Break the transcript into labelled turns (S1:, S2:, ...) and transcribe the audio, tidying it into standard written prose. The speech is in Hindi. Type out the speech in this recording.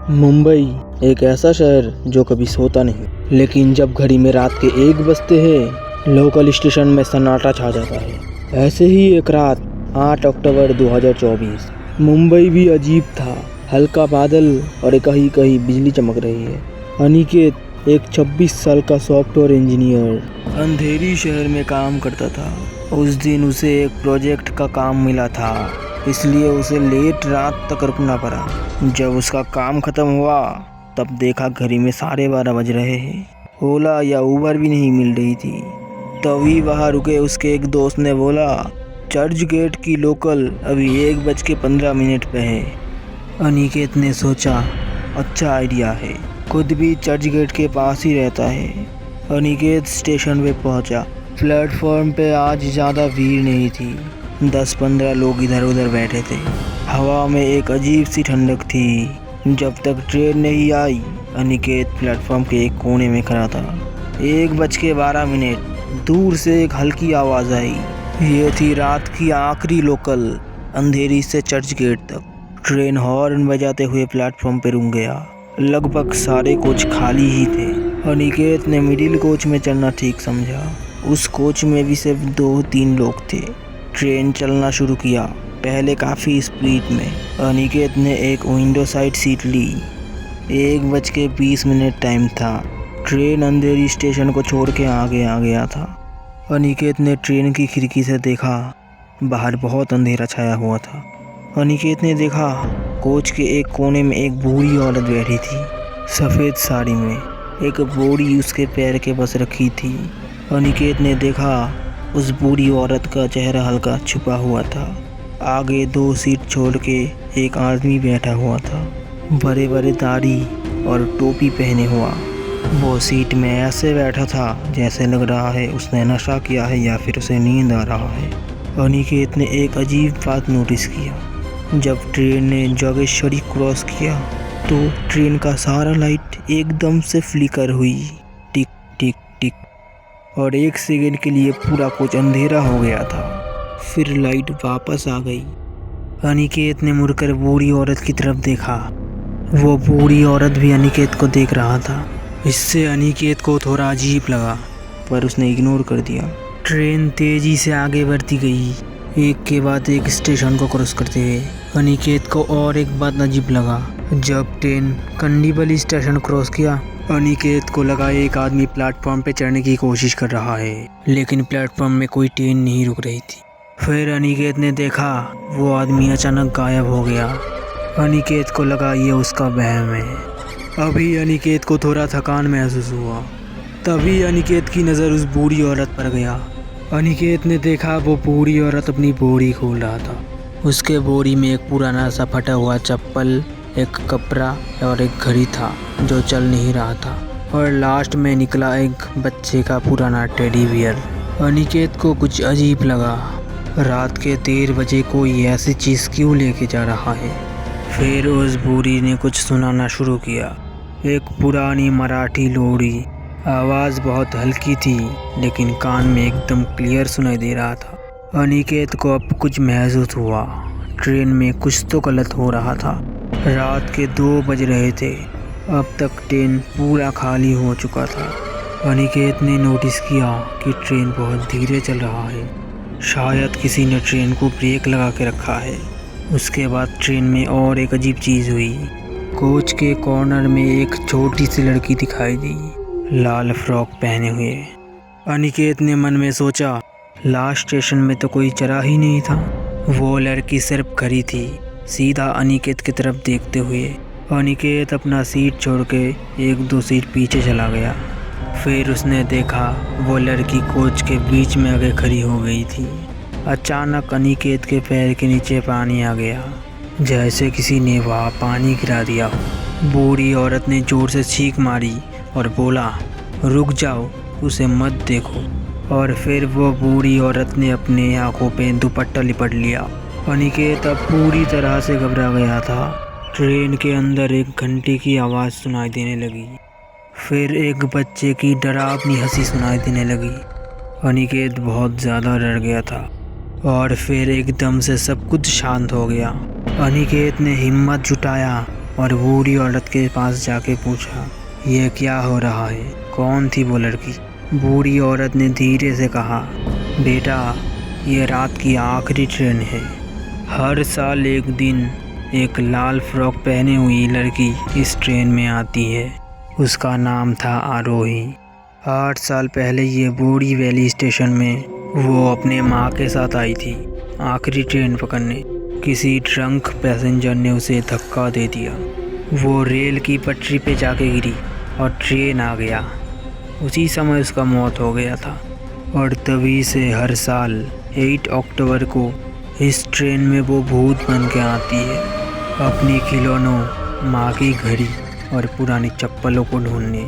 S1: मुंबई एक ऐसा शहर जो कभी सोता नहीं, लेकिन जब घड़ी में रात के 1 बजते हैं लोकल स्टेशन में सन्नाटा छा जाता है। ऐसे ही एक रात 8 अक्टूबर 2024 मुंबई भी अजीब था। हल्का बादल और कहीं कहीं बिजली चमक रही है। अनिकेत एक 26 साल का सॉफ्टवेयर इंजीनियर अंधेरी शहर में काम करता था। उस दिन उसे एक प्रोजेक्ट का काम मिला था, इसलिए उसे लेट रात तक रुकना पड़ा। जब उसका काम खत्म हुआ तब देखा घड़ी में 12:30 बज रहे हैं। ओला या उबर भी नहीं मिल रही थी। तभी वहाँ रुके उसके एक दोस्त ने बोला, चर्च गेट की लोकल अभी 1:15 पे है। अनिकेत ने सोचा, अच्छा आइडिया है, खुद भी चर्च गेट के पास ही रहता है। अनिकेत स्टेशन पे पहुंचा। प्लेटफॉर्म पे आज ज़्यादा भीड़ नहीं थी। 10-15 लोग इधर उधर बैठे थे। हवा में एक अजीब सी ठंडक थी। जब तक ट्रेन नहीं आई, अनिकेत प्लेटफॉर्म के एक कोने में खड़ा था। 1:12 दूर से एक हल्की आवाज़ आई। ये थी रात की आखिरी लोकल, अंधेरी से चर्च गेट तक। ट्रेन हॉर्न बजाते हुए प्लेटफॉर्म पर रुक गया। लगभग सारे कोच खाली ही थे। अनिकेत ने मिडिल कोच में चढ़ना ठीक समझा। उस कोच में भी सिर्फ 2-3 लोग थे। ट्रेन चलना शुरू किया, पहले काफ़ी स्पीड में। अनिकेत ने एक विंडो साइड सीट ली। 1:20 टाइम था। ट्रेन अंधेरी स्टेशन को छोड़ के आगे आ गया था। अनिकेत ने ट्रेन की खिड़की से देखा, बाहर बहुत अंधेरा छाया हुआ था। अनिकेत ने देखा कोच के एक कोने में एक बूढ़ी औरत बैठी थी, सफ़ेद साड़ी में। एक बोरी उसके पैर के बस रखी थी। अनिकेत ने देखा उस बूढ़ी औरत का चेहरा हल्का छुपा हुआ था। आगे 2 सीट छोड़ के एक आदमी बैठा हुआ था, बड़े बड़े दाढ़ी और टोपी पहने हुआ। वो सीट में ऐसे बैठा था जैसे लग रहा है उसने नशा किया है या फिर उसे नींद आ रहा है। अनिकेत ने एक अजीब बात नोटिस किया। जब ट्रेन ने जोगेश्वरी क्रॉस किया तो ट्रेन का सारा लाइट एकदम से फ्लिकर हुई, टिक टिक टिक, और 1 सेकंड के लिए पूरा कोच अंधेरा हो गया था। फिर लाइट वापस आ गई। अनिकेत ने मुड़कर बूढ़ी औरत की तरफ देखा। वो बूढ़ी औरत भी अनिकेत को देख रहा था। इससे अनिकेत को थोड़ा अजीब लगा, पर उसने इग्नोर कर दिया। ट्रेन तेजी से आगे बढ़ती गई, एक के बाद एक स्टेशन को क्रॉस करते हुए। अनिकेत को और एक बात अजीब लगा। जब ट्रेन कंडीबली स्टेशन क्रॉस किया, अनिकेत को लगा एक आदमी प्लेटफॉर्म पे चढ़ने की कोशिश कर रहा है, लेकिन प्लेटफॉर्म में कोई ट्रेन नहीं रुक रही थी। फिर अनिकेत ने देखा वो आदमी अचानक गायब हो गया। अनिकेत को लगा ये उसका वहम है। अभी अनिकेत को थोड़ा थकान महसूस हुआ। तभी अनिकेत की नज़र उस बूढ़ी औरत पर गया। अनिकेत ने देखा वो बूढ़ी औरत अपनी बोरी खोल रहा था। उसके बोरी में एक पुराना सा फटा हुआ चप्पल, एक कपड़ा और एक घड़ी था जो चल नहीं रहा था, और लास्ट में निकला एक बच्चे का पुराना टेडी बियर। अनिकेत को कुछ अजीब लगा। रात के 13 बजे कोई ऐसी चीज़ क्यों लेके जा रहा है? फिर उस बूढ़ी ने कुछ सुनाना शुरू किया, एक पुरानी मराठी लोरी। आवाज़ बहुत हल्की थी, लेकिन कान में एकदम क्लियर सुनाई दे रहा था। अनिकेत को अब कुछ महसूस हुआ। ट्रेन में कुछ तो गलत हो रहा था। रात के 2 बज रहे थे। अब तक ट्रेन पूरा खाली हो चुका था। अनिकेत ने नोटिस किया कि ट्रेन बहुत धीरे चल रहा है। शायद किसी ने ट्रेन को ब्रेक लगा के रखा है। उसके बाद ट्रेन में और एक अजीब चीज़ हुई। कोच के कॉर्नर में एक छोटी सी लड़की दिखाई दी, लाल फ्रॉक पहने हुए। अनिकेत ने मन में सोचा, लास्ट स्टेशन में तो कोई चढ़ा ही नहीं था। वो लड़की सिर्फ खड़ी थी, सीधा अनिकेत की तरफ देखते हुए। अनिकेत अपना सीट छोड़ के 1-2 सीट पीछे चला गया। फिर उसने देखा वो लड़की कोच के बीच में आगे खड़ी हो गई थी। अचानक अनिकेत के पैर के नीचे पानी आ गया, जैसे किसी ने वहाँ पानी गिरा दिया हो। बूढ़ी औरत ने जोर से चीख मारी और बोला, रुक जाओ, उसे मत देखो। और फिर वो बूढ़ी औरत ने अपने आंखों पे दुपट्टा लिपट लिया। अनिकेत अब पूरी तरह से घबरा गया था। ट्रेन के अंदर एक घंटे की आवाज़ सुनाई देने लगी। फिर एक बच्चे की डरावनी हंसी सुनाई देने लगी। अनिकेत बहुत ज़्यादा डर गया था। और फिर एकदम से सब कुछ शांत हो गया। अनिकेत ने हिम्मत जुटाया और बूढ़ी औरत के पास जाके पूछा, ये क्या हो रहा है? कौन थी वो लड़की? बूढ़ी औरत ने धीरे से कहा, बेटा, ये रात की आखिरी ट्रेन है। हर साल एक दिन एक लाल फ्रॉक पहनी हुई लड़की इस ट्रेन में आती है। उसका नाम था आरोही। 8 साल पहले ये बूढ़ी वैली स्टेशन में वो अपने माँ के साथ आई थी आखिरी ट्रेन पकड़ने। किसी ड्रंक पैसेंजर ने उसे धक्का दे दिया। वो रेल की पटरी पे जाके गिरी और ट्रेन आ गया। उसी समय उसका मौत हो गया था। और तभी से हर साल 8 अक्टूबर को इस ट्रेन में वो भूत बन के आती है, अपनी खिलौनों, माँ की घड़ी और पुरानी चप्पलों को ढूंढने।